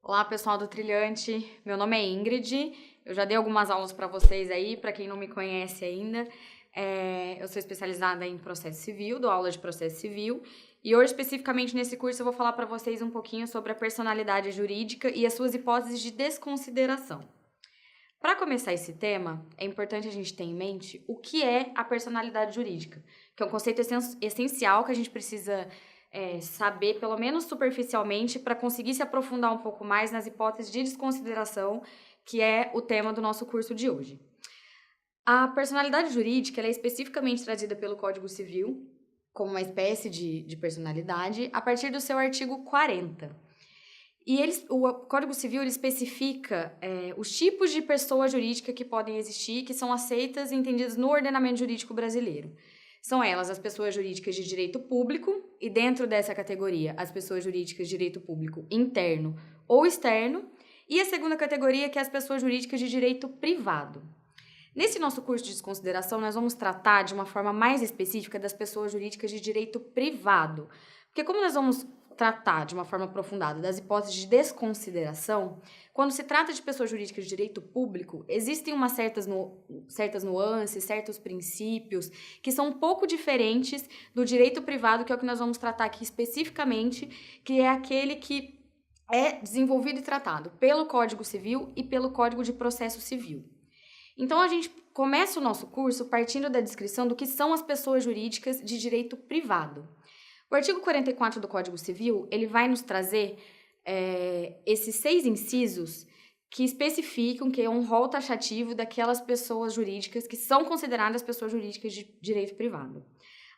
Olá, pessoal do Trilhante. Meu nome é Ingrid. Eu já dei algumas aulas para vocês aí, para quem não me conhece ainda. Eu sou especializada em processo civil, dou aula de processo civil. E hoje, especificamente nesse curso, eu vou falar para vocês um pouquinho sobre a personalidade jurídica e as suas hipóteses de desconsideração. Para começar esse tema, é importante a gente ter em mente o que é a personalidade jurídica, que é um conceito essencial que a gente precisa saber, pelo menos superficialmente, para conseguir se aprofundar um pouco mais nas hipóteses de desconsideração, que é o tema do nosso curso de hoje. A personalidade jurídica ela é especificamente trazida pelo Código Civil como uma espécie de personalidade a partir do seu artigo 40. E o Código Civil ele especifica os tipos de pessoa jurídica que podem existir, que são aceitas e entendidas no ordenamento jurídico brasileiro. São elas as pessoas jurídicas de direito público, e dentro dessa categoria, as pessoas jurídicas de direito público interno ou externo, e a segunda categoria, que é as pessoas jurídicas de direito privado. Nesse nosso curso de desconsideração, nós vamos tratar de uma forma mais específica das pessoas jurídicas de direito privado. Porque como nós vamos tratar de uma forma aprofundada das hipóteses de desconsideração, quando se trata de pessoas jurídicas de direito público, existem certas nuances, certos princípios que são um pouco diferentes do direito privado, que é o que nós vamos tratar aqui especificamente, que é aquele que é desenvolvido e tratado pelo Código Civil e pelo Código de Processo Civil. Então, a gente começa o nosso curso partindo da descrição do que são as pessoas jurídicas de direito privado. O artigo 44 do Código Civil, ele vai nos trazer esses 6 incisos que especificam que é um rol taxativo daquelas pessoas jurídicas que são consideradas pessoas jurídicas de direito privado.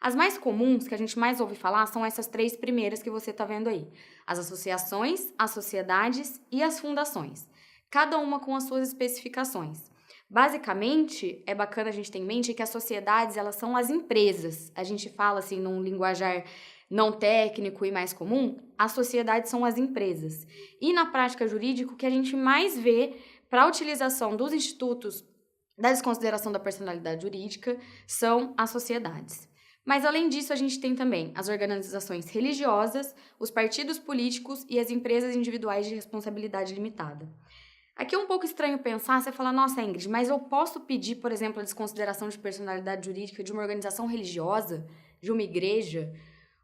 As mais comuns, que a gente mais ouve falar, são essas 3 primeiras que você está vendo aí. As associações, as sociedades e as fundações. Cada uma com as suas especificações. Basicamente, é bacana a gente ter em mente que as sociedades, elas são as empresas. A gente fala assim num linguajar não técnico e mais comum, as sociedades são as empresas. E na prática jurídica, o que a gente mais vê para a utilização dos institutos da desconsideração da personalidade jurídica são as sociedades. Mas, além disso, a gente tem também as organizações religiosas, os partidos políticos e as empresas individuais de responsabilidade limitada. Aqui é um pouco estranho pensar, você fala, nossa, Ingrid, mas eu posso pedir, por exemplo, a desconsideração de personalidade jurídica de uma organização religiosa, de uma igreja?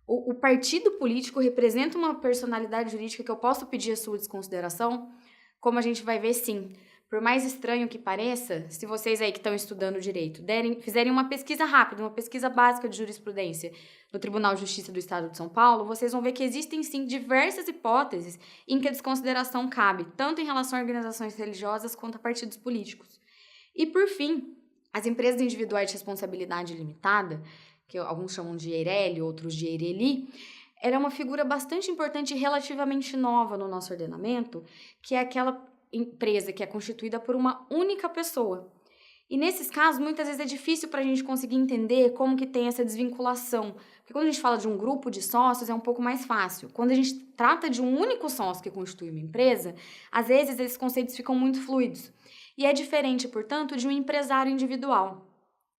O partido político representa uma personalidade jurídica que eu posso pedir a sua desconsideração? Como a gente vai ver, sim. Por mais estranho que pareça, se vocês aí que estão estudando direito fizerem uma pesquisa rápida, uma pesquisa básica de jurisprudência no Tribunal de Justiça do Estado de São Paulo, vocês vão ver que existem, sim, diversas hipóteses em que a desconsideração cabe, tanto em relação a organizações religiosas quanto a partidos políticos. E, por fim, as empresas individuais de responsabilidade limitada, que alguns chamam de EIRELI, outros de EIRELI, ela é uma figura bastante importante e relativamente nova no nosso ordenamento, que é aquela empresa que é constituída por uma única pessoa. E nesses casos, muitas vezes é difícil para a gente conseguir entender como que tem essa desvinculação. Porque quando a gente fala de um grupo de sócios, é um pouco mais fácil. Quando a gente trata de um único sócio que constitui uma empresa, às vezes esses conceitos ficam muito fluidos. E é diferente, portanto, de um empresário individual.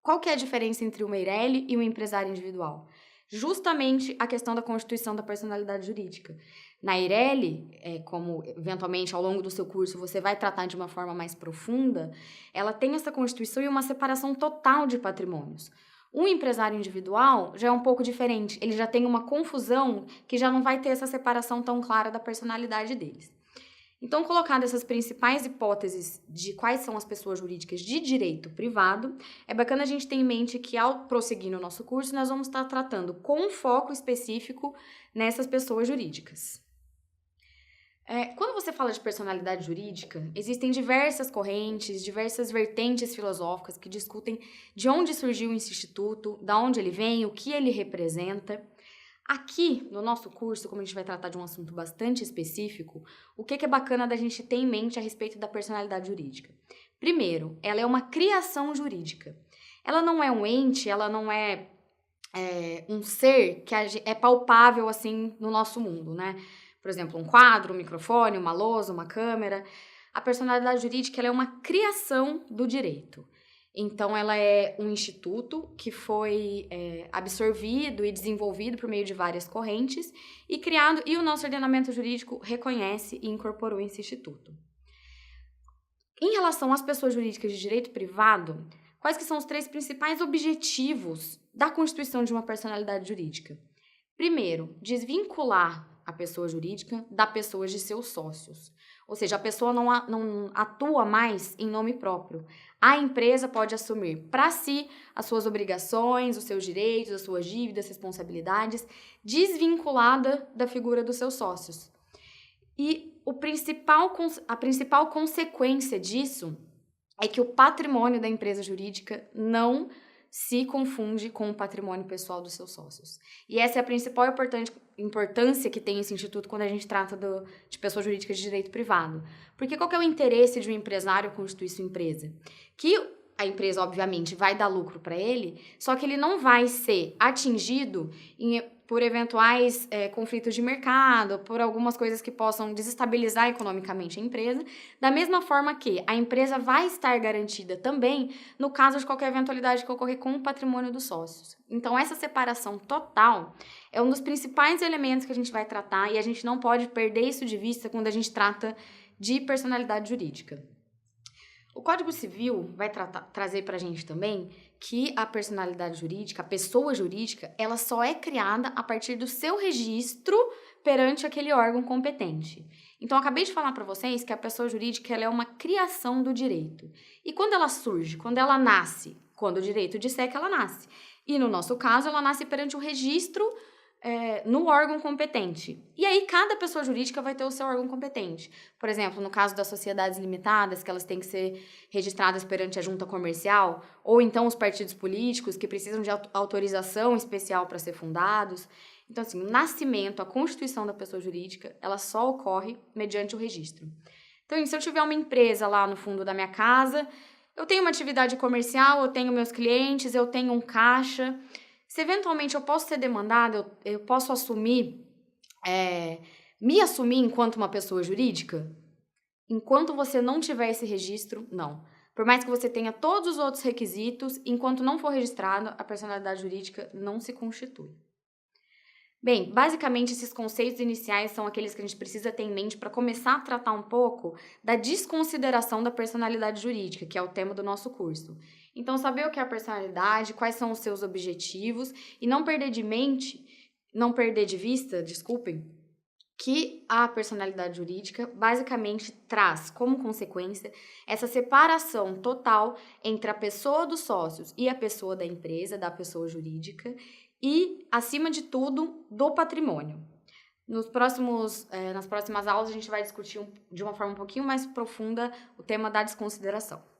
Qual que é a diferença entre uma EIRELI e um empresário individual? Justamente a questão da constituição da personalidade jurídica. Na EIRELI, como eventualmente ao longo do seu curso você vai tratar de uma forma mais profunda, ela tem essa constituição e uma separação total de patrimônios. Um empresário individual já é um pouco diferente, ele já tem uma confusão que já não vai ter essa separação tão clara da personalidade deles. Então, colocadas essas principais hipóteses de quais são as pessoas jurídicas de direito privado, é bacana a gente ter em mente que, ao prosseguir no nosso curso, nós vamos estar tratando com um foco específico nessas pessoas jurídicas. Quando você fala de personalidade jurídica, existem diversas correntes, diversas vertentes filosóficas que discutem de onde surgiu esse instituto, de onde ele vem, o que ele representa. Aqui, no nosso curso, como a gente vai tratar de um assunto bastante específico, o que é bacana da gente ter em mente a respeito da personalidade jurídica? Primeiro, ela é uma criação jurídica. Ela não é um ente, ela não é um ser que é palpável assim no nosso mundo, né? Por exemplo, um quadro, um microfone, uma lousa, uma câmera. A personalidade jurídica ela é uma criação do direito. Então, ela é um instituto que foi absorvido e desenvolvido por meio de várias correntes e criado, e o nosso ordenamento jurídico reconhece e incorporou esse instituto. Em relação às pessoas jurídicas de direito privado, quais que são os 3 principais objetivos da constituição de uma personalidade jurídica? Primeiro, desvincular a pessoa jurídica da pessoa de seus sócios. Ou seja, a pessoa não atua mais em nome próprio. A empresa pode assumir para si as suas obrigações, os seus direitos, as suas dívidas, responsabilidades, desvinculada da figura dos seus sócios. E a principal consequência disso é que o patrimônio da empresa jurídica não se confunde com o patrimônio pessoal dos seus sócios. E essa é a principal importância que tem esse instituto quando a gente trata de pessoa jurídica de direito privado. Porque qual que é o interesse de um empresário constituir sua empresa? Que a empresa, obviamente, vai dar lucro para ele, só que ele não vai ser atingido por eventuais conflitos de mercado, por algumas coisas que possam desestabilizar economicamente a empresa, da mesma forma que a empresa vai estar garantida também no caso de qualquer eventualidade que ocorrer com o patrimônio dos sócios. Então, essa separação total é um dos principais elementos que a gente vai tratar e a gente não pode perder isso de vista quando a gente trata de personalidade jurídica. O Código Civil vai trazer para a gente também que a personalidade jurídica, a pessoa jurídica, ela só é criada a partir do seu registro perante aquele órgão competente. Então, eu acabei de falar para vocês que a pessoa jurídica ela é uma criação do direito. E quando ela surge, quando ela nasce, quando o direito disser que ela nasce. E no nosso caso, ela nasce perante o registro no órgão competente. E aí, cada pessoa jurídica vai ter o seu órgão competente. Por exemplo, no caso das sociedades limitadas, que elas têm que ser registradas perante a junta comercial, ou então os partidos políticos, que precisam de autorização especial para ser fundados. Então, assim, o nascimento, a constituição da pessoa jurídica, ela só ocorre mediante o registro. Então, se eu tiver uma empresa lá no fundo da minha casa, eu tenho uma atividade comercial, eu tenho meus clientes, eu tenho um caixa. Se eventualmente eu posso ser demandada, eu posso me assumir enquanto uma pessoa jurídica? Enquanto você não tiver esse registro, não. Por mais que você tenha todos os outros requisitos, enquanto não for registrado, a personalidade jurídica não se constitui. Bem, basicamente esses conceitos iniciais são aqueles que a gente precisa ter em mente para começar a tratar um pouco da desconsideração da personalidade jurídica, que é o tema do nosso curso. Então, saber o que é a personalidade, quais são os seus objetivos e não perder de vista, que a personalidade jurídica basicamente traz como consequência essa separação total entre a pessoa dos sócios e a pessoa da empresa, da pessoa jurídica, e, acima de tudo, do patrimônio. Nas próximas aulas, a gente vai discutir de uma forma um pouquinho mais profunda o tema da desconsideração.